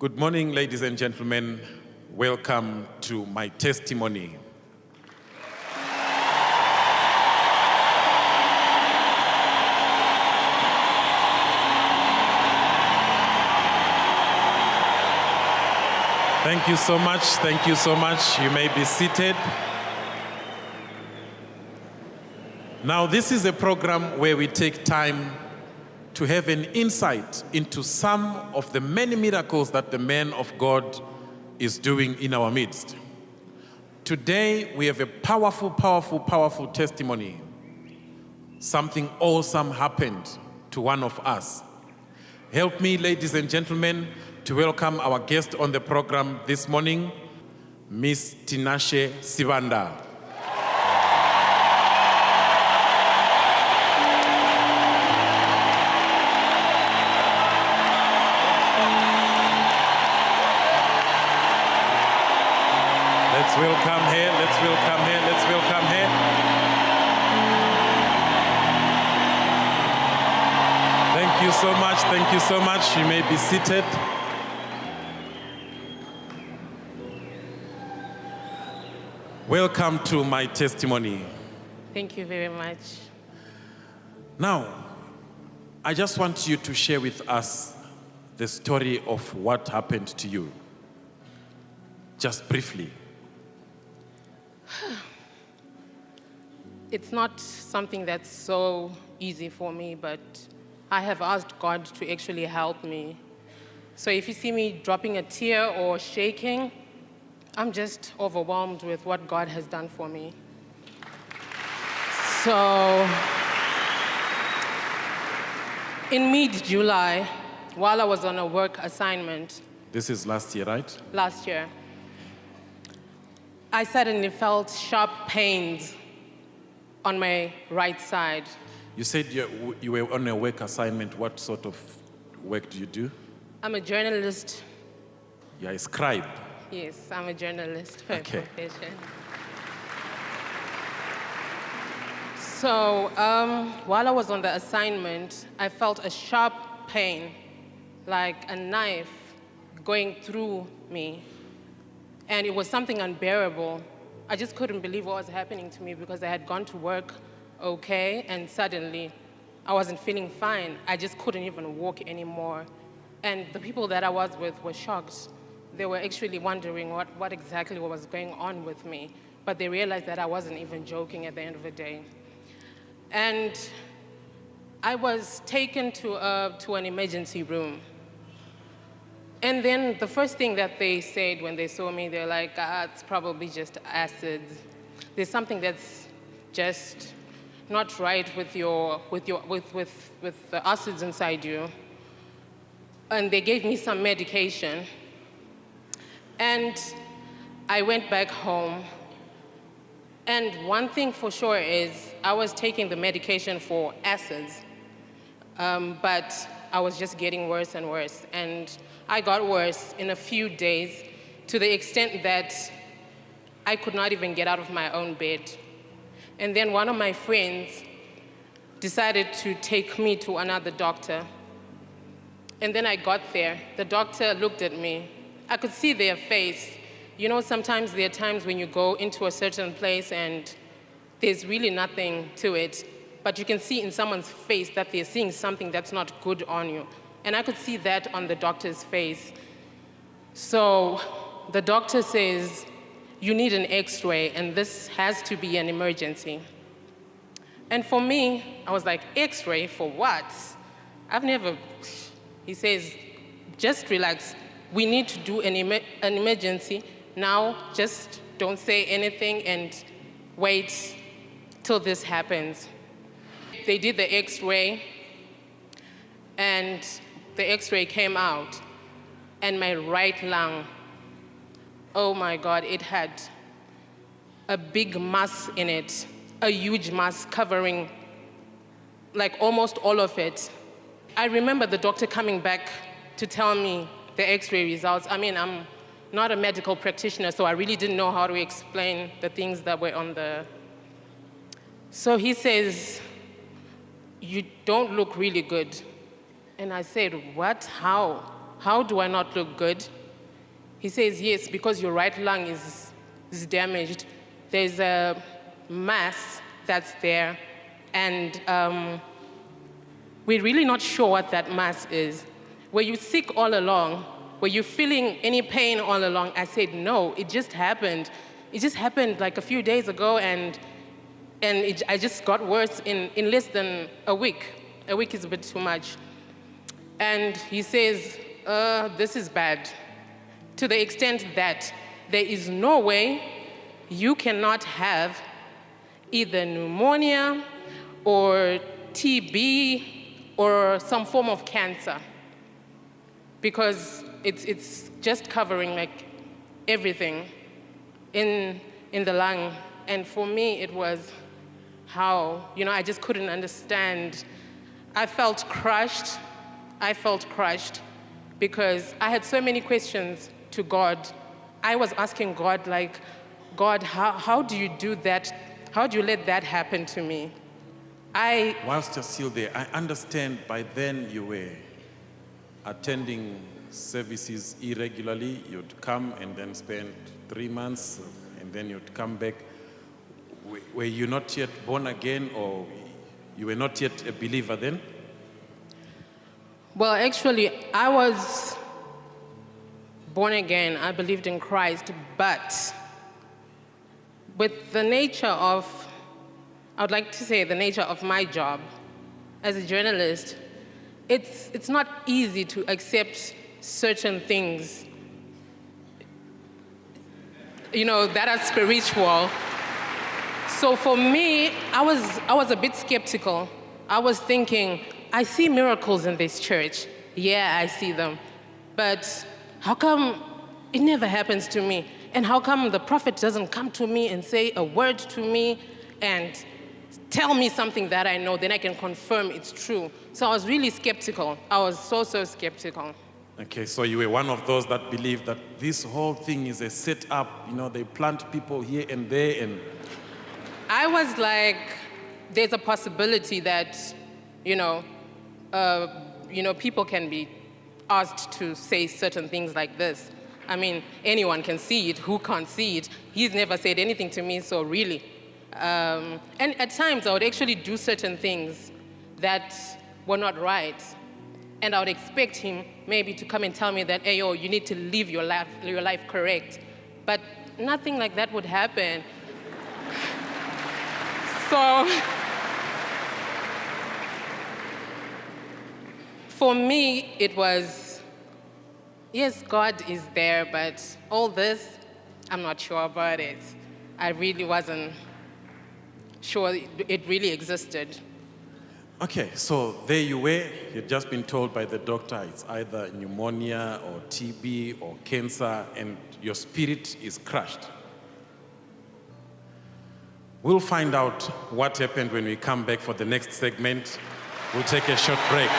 Good morning, ladies and gentlemen. Welcome to my testimony. Thank you so much. Thank you so much. You may be seated. Now, this is a program where we take time to have an insight into some of the many miracles that the man of God is doing in our midst. Today, we have a powerful, powerful, powerful testimony. Something awesome happened to one of us. Help me, ladies and gentlemen, to welcome our guest on the program this morning, Miss Tinashe Sibanda. Let's welcome her, let's welcome her, let's welcome her. Thank you so much, thank you so much. You may be seated. Welcome to my testimony. Thank you very much. Now, I just want you to share with us the story of what happened to you. Just briefly. It's not something that's so easy for me, but I have asked God to actually help me. So if you see me dropping a tear or shaking, I'm just overwhelmed with what God has done for me. So in mid-July, while I was on a work assignment. This is last year, right? Last year. I suddenly felt sharp pains on my right side. You said you were on a work assignment. What sort of work do you do? I'm a journalist. You're a scribe. Yes, I'm a journalist by profession. So while I was on the assignment, I felt a sharp pain, like a knife going through me. And it was something unbearable. I just couldn't believe what was happening to me because I had gone to work okay, and suddenly I wasn't feeling fine. I just couldn't even walk anymore. And the people that I was with were shocked. They were actually wondering what exactly was going on with me. But they realized that I wasn't even joking at the end of the day. And I was taken to an emergency room. And then the first thing that they said when they saw me, they're like, it's probably just acids. There's something that's just not right with the acids inside you. And they gave me some medication. And I went back home. And one thing for sure is I was taking the medication for acids, but I was just getting worse and worse. And I got worse in a few days to the extent that I could not even get out of my own bed. And then one of my friends decided to take me to another doctor. And then I got there. The doctor looked at me. I could see their face. You know, sometimes there are times when you go into a certain place and there's really nothing to it, but you can see in someone's face that they're seeing something that's not good on you. And I could see that on the doctor's face. So the doctor says, you need an X-ray, and this has to be an emergency. And for me, I was like, X-ray for what? He says, just relax. We need to do an emergency. Now, just don't say anything and wait till this happens. They did the X-ray, and the X-ray came out, and my right lung, oh my God, it had a big mass in it, a huge mass covering like almost all of it. I remember the doctor coming back to tell me the X-ray results. I mean, I'm not a medical practitioner, so I really didn't know how to explain the things that were on the... So he says, you don't look really good. And I said, what? How how do I not look good? He says, yes, because your right lung is damaged. There's a mass that's there, and we're really not sure what that mass is. Were you sick all along? Were you feeling any pain all along? I said, no, it just happened. It just happened like a few days ago, and I just got worse in less than a week. A week is a bit too much. And he says, this is bad, to the extent that there is no way you cannot have either pneumonia or TB or some form of cancer, because it's just covering like everything in the lung. And for me, it was how, I just couldn't understand. I felt crushed because I had so many questions to God. I was asking God, like, God, how do you do that? How do you let that happen to me? Whilst you're still there, I understand by then you were attending services irregularly. You'd come and then spend 3 months, and then you'd come back. Were you not yet born again, or you were not yet a believer then? Well, actually, I was born again. I believed in Christ, but with the nature of, I would like to say the nature of my job as a journalist, it's not easy to accept certain things, that are spiritual. So for me, I was a bit skeptical. I was thinking, I see miracles in this church. Yeah, I see them. But how come it never happens to me? And how come the prophet doesn't come to me and say a word to me and tell me something that I know, then I can confirm it's true? So I was really skeptical. I was so skeptical. Okay, so you were one of those that believe that this whole thing is a setup, they plant people here and there, and... I was like, there's a possibility that, people can be asked to say certain things like this. I mean, anyone can see it. Who can't see it? He's never said anything to me, so really. And at times, I would actually do certain things that were not right. And I would expect him maybe to come and tell me that, hey, you need to live your life correct. But nothing like that would happen. So, for me, it was, yes, God is there, but all this, I'm not sure about it. I really wasn't sure it really existed. Okay, so there you were. You'd just been told by the doctor it's either pneumonia or TB or cancer, and your spirit is crushed. We'll find out what happened when we come back for the next segment. We'll take a short break.